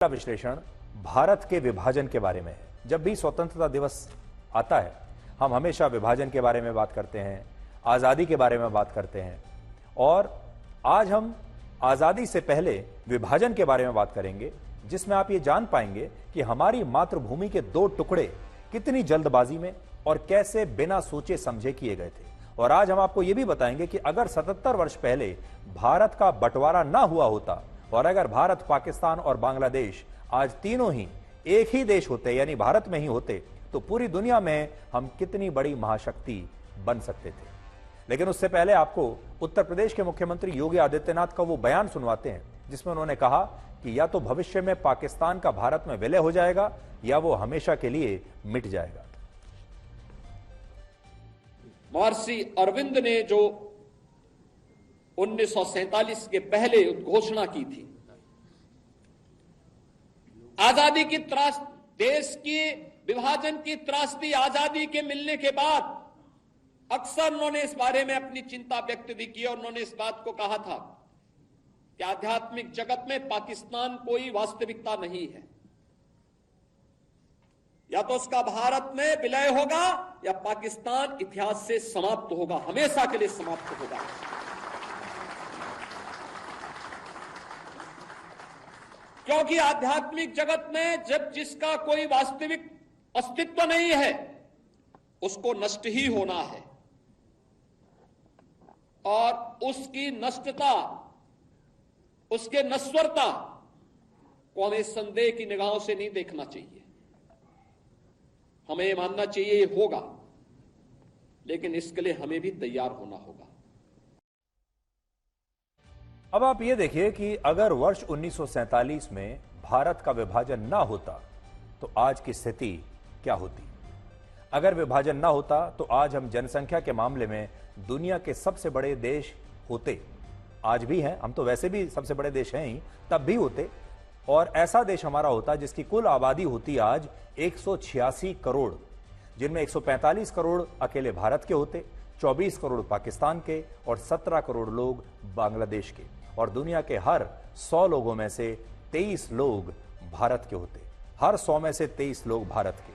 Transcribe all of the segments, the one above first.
विश्लेषण भारत के विभाजन के बारे में है। जब भी स्वतंत्रता दिवस आता है हम हमेशा विभाजन के बारे में बात करते हैं, आजादी के बारे में बात करते हैं और आज हम आजादी से पहले विभाजन के बारे में बात करेंगे, जिसमें आप ये जान पाएंगे कि हमारी मातृभूमि के दो टुकड़े कितनी जल्दबाजी में और कैसे बिना सोचे समझे किए गए थे। और आज हम आपको यह भी बताएंगे कि अगर 77 वर्ष पहले भारत का बंटवारा ना हुआ होता और अगर भारत, पाकिस्तान और बांग्लादेश आज तीनों ही एक ही देश होते, यानी भारत में ही होते, तो पूरी दुनिया में हम कितनी बड़ी महाशक्ति बन सकते थे। लेकिन उससे पहले आपको उत्तर प्रदेश के मुख्यमंत्री योगी आदित्यनाथ का वो बयान सुनवाते हैं जिसमें उन्होंने कहा कि या तो भविष्य में पाकिस्तान का भारत में विलय हो जाएगा या वो हमेशा के लिए मिट जाएगा। महर्षि अरविंद ने जो 1947 के पहले घोषणा की थी, आजादी की त्रास, देश की विभाजन की त्रासदी आजादी के मिलने के बाद अक्सर उन्होंने इस बारे में अपनी चिंता व्यक्त भी की और उन्होंने इस बात को कहा था कि आध्यात्मिक जगत में पाकिस्तान कोई वास्तविकता नहीं है, या तो उसका भारत में विलय होगा या पाकिस्तान इतिहास से समाप्त होगा, हमेशा के लिए समाप्त होगा। क्योंकि आध्यात्मिक जगत में जब जिसका कोई वास्तविक अस्तित्व नहीं है उसको नष्ट ही होना है और उसकी नष्टता, उसके नश्वरता को हमें संदेह की निगाहों से नहीं देखना चाहिए। हमें मानना चाहिए ये होगा, लेकिन इसके लिए हमें भी तैयार होना होगा। अब आप ये देखिए कि अगर वर्ष 1947 में भारत का विभाजन ना होता तो आज की स्थिति क्या होती। अगर विभाजन ना होता तो आज हम जनसंख्या के मामले में दुनिया के सबसे बड़े देश होते, आज भी हैं, हम तो वैसे भी सबसे बड़े देश हैं ही, तब भी होते। और ऐसा देश हमारा होता जिसकी कुल आबादी होती आज 186 करोड़, जिनमें 145 करोड़ अकेले भारत के होते, 24 करोड़ पाकिस्तान के और 17 करोड़ लोग बांग्लादेश के, और दुनिया के हर 100 लोगों में से 23 लोग भारत के होते, हर 100 में से 23 लोग भारत के।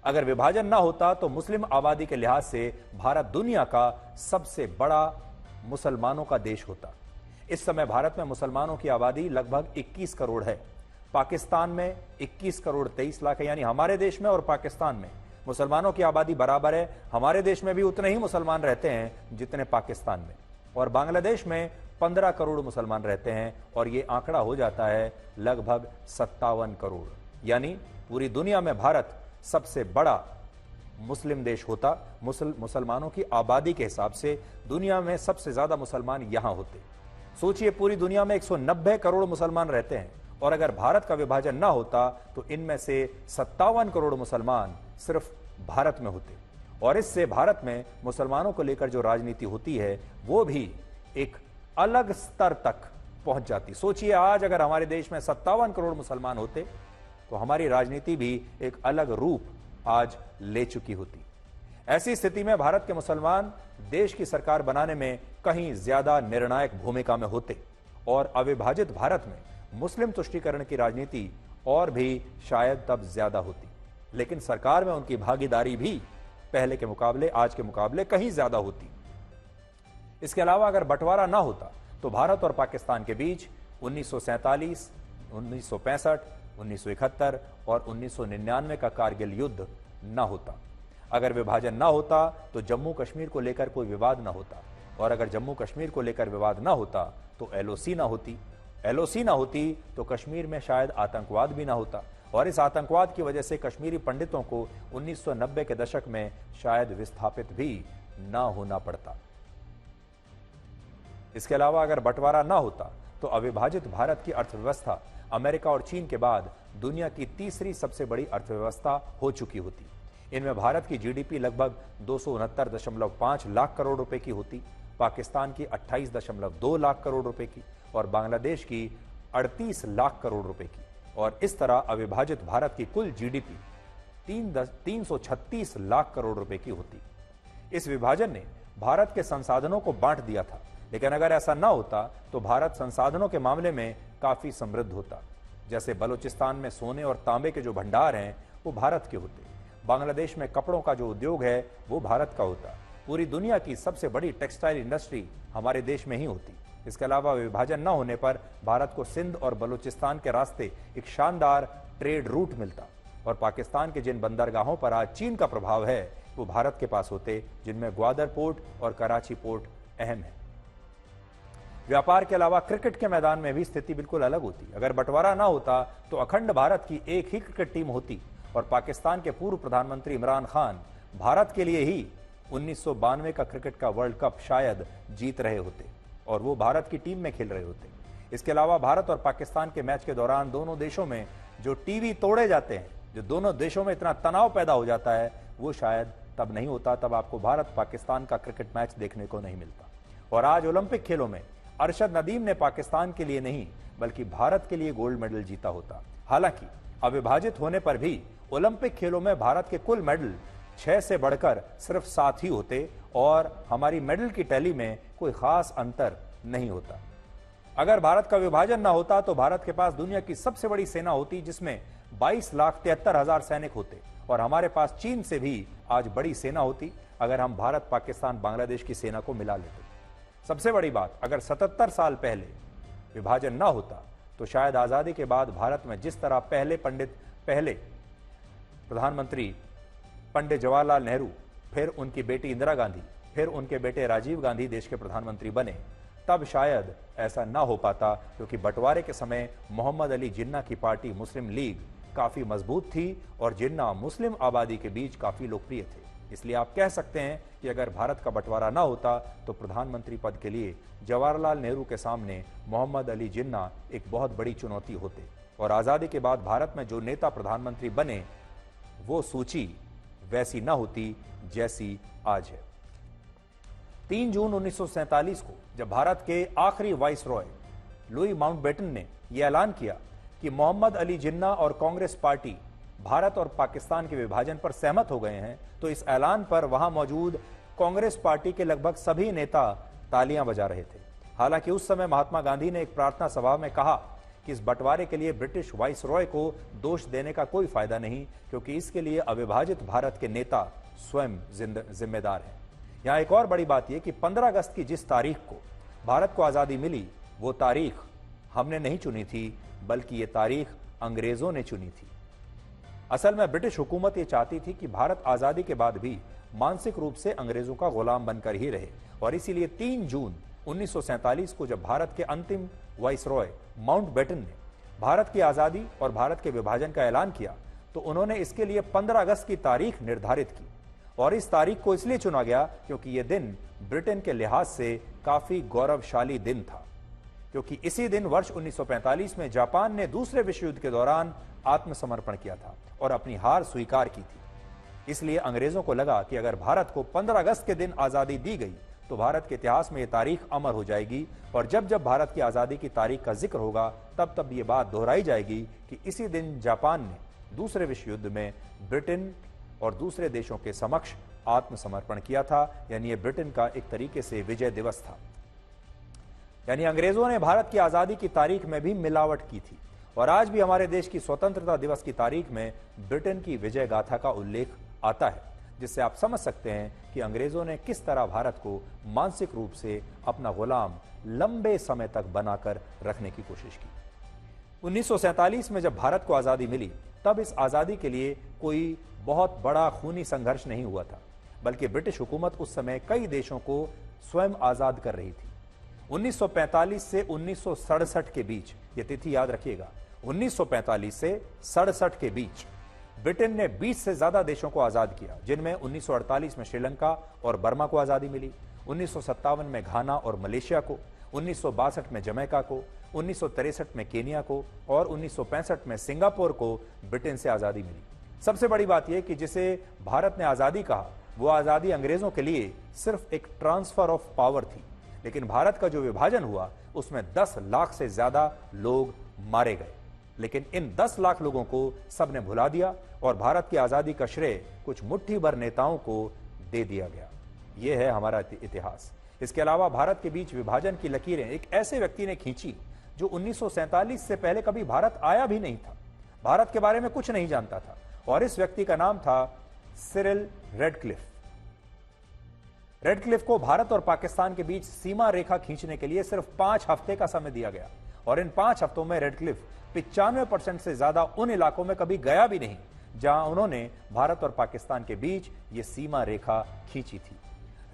अगर विभाजन ना होता तो मुस्लिम आबादी के लिहाज से भारत दुनिया का सबसे बड़ा मुसलमानों का देश होता। इस समय भारत में मुसलमानों की आबादी लगभग 21 करोड़ है। पाकिस्तान में 21 करोड़ 23 लाख है, यानी हमारे देश में और पाकिस्तान में मुसलमानों की आबादी बराबर है। हमारे देश में भी उतने ही मुसलमान रहते हैं जितने पाकिस्तान में, और बांग्लादेश में 15 करोड़ मुसलमान रहते हैं और ये आंकड़ा हो जाता है लगभग 57 करोड़। यानी पूरी दुनिया में भारत सबसे बड़ा मुस्लिम देश होता। मुसलमानों की आबादी के हिसाब से दुनिया में सबसे ज्यादा मुसलमान यहां होते। सोचिए, पूरी दुनिया में 190 करोड़ मुसलमान रहते हैं और अगर भारत का विभाजन ना होता तो इनमें से 57 करोड़ मुसलमान सिर्फ भारत में होते, और इससे भारत में मुसलमानों को लेकर जो राजनीति होती है वो भी एक अलग स्तर तक पहुंच जाती। सोचिए, आज अगर हमारे देश में 57 करोड़ मुसलमान होते तो हमारी राजनीति भी एक अलग रूप आज ले चुकी होती। ऐसी स्थिति में भारत के मुसलमान देश की सरकार बनाने में कहीं ज्यादा निर्णायक भूमिका में होते और अविभाजित भारत में मुस्लिम तुष्टीकरण की राजनीति और भी शायद तब ज्यादा होती। लेकिन सरकार में उनकी भागीदारी भी पहले के मुकाबले, आज के मुकाबले कहीं ज्यादा होती। इसके अलावा अगर बंटवारा ना होता तो भारत और पाकिस्तान के बीच 1947, 1965, 1971 और 1999 का कारगिल युद्ध ना होता। अगर विभाजन ना होता तो जम्मू कश्मीर को लेकर कोई विवाद ना होता, और अगर जम्मू कश्मीर को लेकर विवाद ना होता तो एलओसी ना होती। एलओसी ना होती तो कश्मीर में शायद आतंकवाद भी ना होता, और इस आतंकवाद की वजह से कश्मीरी पंडितों को 1990 के दशक में शायद विस्थापित भी ना होना पड़ता। इसके अलावा अगर बंटवारा ना होता तो अविभाजित भारत की अर्थव्यवस्था अमेरिका और चीन के बाद दुनिया की तीसरी सबसे बड़ी अर्थव्यवस्था हो चुकी होती। इनमें भारत की जीडीपी लगभग 269.5 लाख करोड़ रुपए की होती, पाकिस्तान की 28.2 लाख करोड़ रुपए की और बांग्लादेश की 38 लाख करोड़ रुपए की। और इस तरह अविभाजित भारत की कुल जीडीपी 336 लाख करोड़ रुपए की होती। इस विभाजन ने भारत के संसाधनों को बांट दिया था, लेकिन अगर ऐसा ना होता तो भारत संसाधनों के मामले में काफी समृद्ध होता। जैसे बलूचिस्तान में सोने और तांबे के जो भंडार हैं वो भारत के होते, बांग्लादेश में कपड़ों का जो उद्योग है वो भारत का होता, पूरी दुनिया की सबसे बड़ी टेक्सटाइल इंडस्ट्री हमारे देश में ही होती। इसके अलावा विभाजन न होने पर भारत को सिंध और बलूचिस्तान के रास्ते एक शानदार ट्रेड रूट मिलता और पाकिस्तान के जिन बंदरगाहों पर आज चीन का प्रभाव है वो भारत के पास होते, जिनमें ग्वादर पोर्ट और कराची पोर्ट अहम है। व्यापार के अलावा क्रिकेट के मैदान में भी स्थिति बिल्कुल अलग होती। अगर बंटवारा ना होता तो अखंड भारत की एक ही क्रिकेट टीम होती और पाकिस्तान के पूर्व प्रधानमंत्री इमरान खान भारत के लिए ही 1992 का क्रिकेट का वर्ल्ड कप शायद जीत रहे होते और वो भारत की टीम में खेल रहे होते। इसके अलावा भारत और पाकिस्तान के मैच के दौरान दोनों देशों में जो टीवी तोड़े जाते हैं, जो दोनों देशों में इतना तनाव पैदा हो जाता है, वो शायद तब नहीं होता। तब आपको भारत पाकिस्तान का क्रिकेट मैच देखने को नहीं मिलता। और आज ओलंपिक खेलों में अरशद नदीम ने पाकिस्तान के लिए नहीं बल्कि भारत के लिए गोल्ड मेडल जीता होता। हालांकि अविभाजित होने पर भी ओलंपिक खेलों में भारत के कुल मेडल 6 से बढ़कर सिर्फ 7 ही होते और हमारी मेडल की टैली में कोई खास अंतर नहीं होता। अगर भारत का विभाजन ना होता तो भारत के पास दुनिया की सबसे बड़ी सेना होती, जिसमें 22,73,000 सैनिक होते और हमारे पास चीन से भी आज बड़ी सेना होती अगर हम भारत, पाकिस्तान, बांग्लादेश की सेना को मिला लेते। सबसे बड़ी बात, अगर 77 साल पहले विभाजन ना होता तो शायद आजादी के बाद भारत में जिस तरह पहले प्रधानमंत्री पंडित जवाहरलाल नेहरू, फिर उनकी बेटी इंदिरा गांधी, फिर उनके बेटे राजीव गांधी देश के प्रधानमंत्री बने, तब शायद ऐसा ना हो पाता, क्योंकि बंटवारे के समय मोहम्मद अली जिन्ना की पार्टी मुस्लिम लीग काफी मजबूत थी और जिन्ना मुस्लिम आबादी के बीच काफी लोकप्रिय थे। इसलिए आप कह सकते हैं कि अगर भारत का बंटवारा ना होता तो प्रधानमंत्री पद के लिए जवाहरलाल नेहरू के सामने मोहम्मद अली जिन्ना एक बहुत बड़ी चुनौती होते और आजादी के बाद भारत में जो नेता प्रधानमंत्री बने वो सूची वैसी ना होती जैसी आज है। 3 जून 1947 को जब भारत के आखिरी वाइसरॉय लुई माउंटबेटन ने यह ऐलान किया कि मोहम्मद अली जिन्ना और कांग्रेस पार्टी भारत और पाकिस्तान के विभाजन पर सहमत हो गए हैं, तो इस ऐलान पर वहां मौजूद कांग्रेस पार्टी के लगभग सभी नेता तालियां बजा रहे थे। हालांकि उस समय महात्मा गांधी ने एक प्रार्थना सभा में कहा कि इस बंटवारे के लिए ब्रिटिश वाइसरॉय को दोष देने का कोई फायदा नहीं, क्योंकि इसके लिए अविभाजित भारत के नेता स्वयं जिम्मेदार हैं। यहां एक और बड़ी बात यह कि 15 अगस्त की जिस तारीख को भारत को आजादी मिली, वो तारीख हमने नहीं चुनी थी, बल्कि ये तारीख अंग्रेजों ने चुनी थी। असल में ब्रिटिश हुकूमत ये चाहती थी कि भारत आजादी के बाद भी मानसिक रूप से अंग्रेजों का गुलाम बनकर ही रहे और इसीलिए 3 जून 1947 को जब भारत के अंतिम वाइसरॉय माउंटबेटन ने भारत की आजादी और भारत के विभाजन का ऐलान किया, तो उन्होंने इसके लिए 15 अगस्त की तारीख निर्धारित की और इस तारीख को इसलिए चुना गया क्योंकि यह दिन ब्रिटेन के लिहाज से काफी गौरवशाली दिन था, क्योंकि इसी दिन वर्ष 1945 में जापान ने दूसरे विश्व युद्ध के दौरान आत्मसमर्पण किया था और अपनी हार स्वीकार की थी। इसलिए अंग्रेजों को लगा कि अगर भारत को 15 अगस्त के दिन आजादी दी गई तो भारत के इतिहास में यह तारीख अमर हो जाएगी और जब जब भारत की आजादी की तारीख का जिक्र होगा तब तब ये बात दोहराई जाएगी कि इसी दिन जापान ने दूसरे विश्व युद्ध में ब्रिटेन और दूसरे देशों के समक्ष आत्मसमर्पण किया था। यानी ये ब्रिटेन का एक तरीके से विजय दिवस था। यानी अंग्रेजों ने भारत की आजादी की तारीख में भी मिलावट की थी और आज भी हमारे देश की स्वतंत्रता दिवस की तारीख में ब्रिटेन की विजय गाथा का उल्लेख आता है, जिससे आप समझ सकते हैं कि अंग्रेजों ने किस तरह भारत को मानसिक रूप से अपना गुलाम लंबे समय तक बनाकर रखने की कोशिश की। 1947 में जब भारत को आजादी मिली तब इस आजादी के लिए कोई बहुत बड़ा खूनी संघर्ष नहीं हुआ था, बल्कि ब्रिटिश हुकूमत उस समय कई देशों को स्वयं आजाद कर रही थी। 1945 से 1967 के बीच, ये तिथि याद रखिएगा, 1945 से 67 के बीच ब्रिटेन ने 20 से ज्यादा देशों को आजाद किया, जिनमें 1948 में श्रीलंका और बर्मा को आजादी मिली, 1957 में घाना और मलेशिया को, 1962 में जमैका को, 1963 में केनिया को और 1965 में सिंगापुर को ब्रिटेन से आजादी मिली। सबसे बड़ी बात यह कि जिसे भारत ने आजादी कहा, वो आजादी अंग्रेजों के लिए सिर्फ एक ट्रांसफर ऑफ पावर थी, लेकिन भारत का जो विभाजन हुआ उसमें 10 लाख से ज्यादा लोग मारे गए। लेकिन इन 10 लाख लोगों को सबने भुला दिया और भारत की आजादी का श्रेय कुछ मुट्ठी भर नेताओं को दे दिया गया। यह है हमारा इतिहास। इसके अलावा भारत के बीच विभाजन की लकीरें एक ऐसे व्यक्ति ने खींची जो 1947 से पहले कभी भारत आया भी नहीं था, भारत के बारे में कुछ नहीं जानता था, और इस व्यक्ति का नाम था सिरिल रेडक्लिफ। रेडक्लिफ को भारत और पाकिस्तान के बीच सीमा रेखा खींचने के लिए सिर्फ 5 हफ्ते का समय दिया गया, और इन 5 हफ्तों में रेडक्लिफ 95% से ज्यादा उन इलाकों में कभी गया भी नहीं जहां उन्होंने भारत और पाकिस्तान के बीच ये सीमा रेखा खींची थी।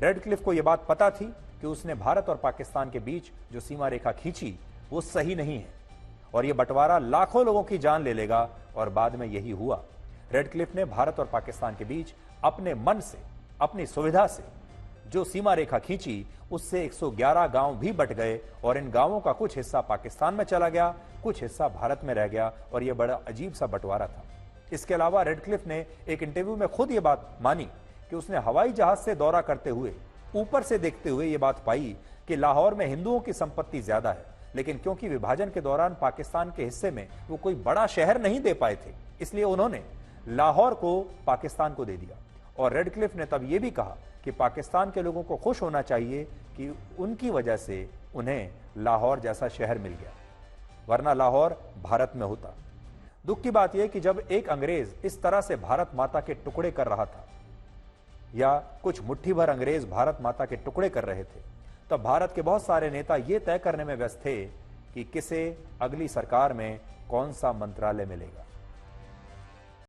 रेडक्लिफ को यह बात पता थी कि उसने भारत और पाकिस्तान के बीच जो सीमा रेखा खींची वो सही नहीं है, और यह बंटवारा लाखों लोगों की जान ले लेगा, और बाद में यही हुआ। रेडक्लिफ ने भारत और पाकिस्तान के बीच अपने मन से, अपनी सुविधा से जो सीमा रेखा खींची, उससे 111 गांव भी बट गए, और इन गांवों का कुछ हिस्सा पाकिस्तान में चला गया, कुछ हिस्सा भारत में रह गया, और यह बड़ा अजीब सा बंटवारा था। इसके अलावा रेडक्लिफ ने एक इंटरव्यू में खुद यह बात मानी कि उसने हवाई जहाज से दौरा करते हुए, ऊपर से देखते हुए यह बात पाई कि लाहौर में हिंदुओं की संपत्ति ज्यादा है, लेकिन क्योंकि विभाजन के दौरान पाकिस्तान के हिस्से में वो कोई बड़ा शहर नहीं दे पाए थे, इसलिए उन्होंने लाहौर को पाकिस्तान को दे दिया। और रेडक्लिफ ने तब यह भी कहा कि पाकिस्तान के लोगों को खुश होना चाहिए कि उनकी वजह से उन्हें लाहौर जैसा शहर मिल गया, वरना लाहौर भारत में होता। दुख की बात यह कि जब एक अंग्रेज इस तरह से भारत माता के टुकड़े कर रहा था, या कुछ मुट्ठी भर अंग्रेज भारत माता के टुकड़े कर रहे थे, तब भारत के बहुत सारे नेता यह तय करने में व्यस्त थे कि किसे अगली सरकार में कौन सा मंत्रालय मिलेगा।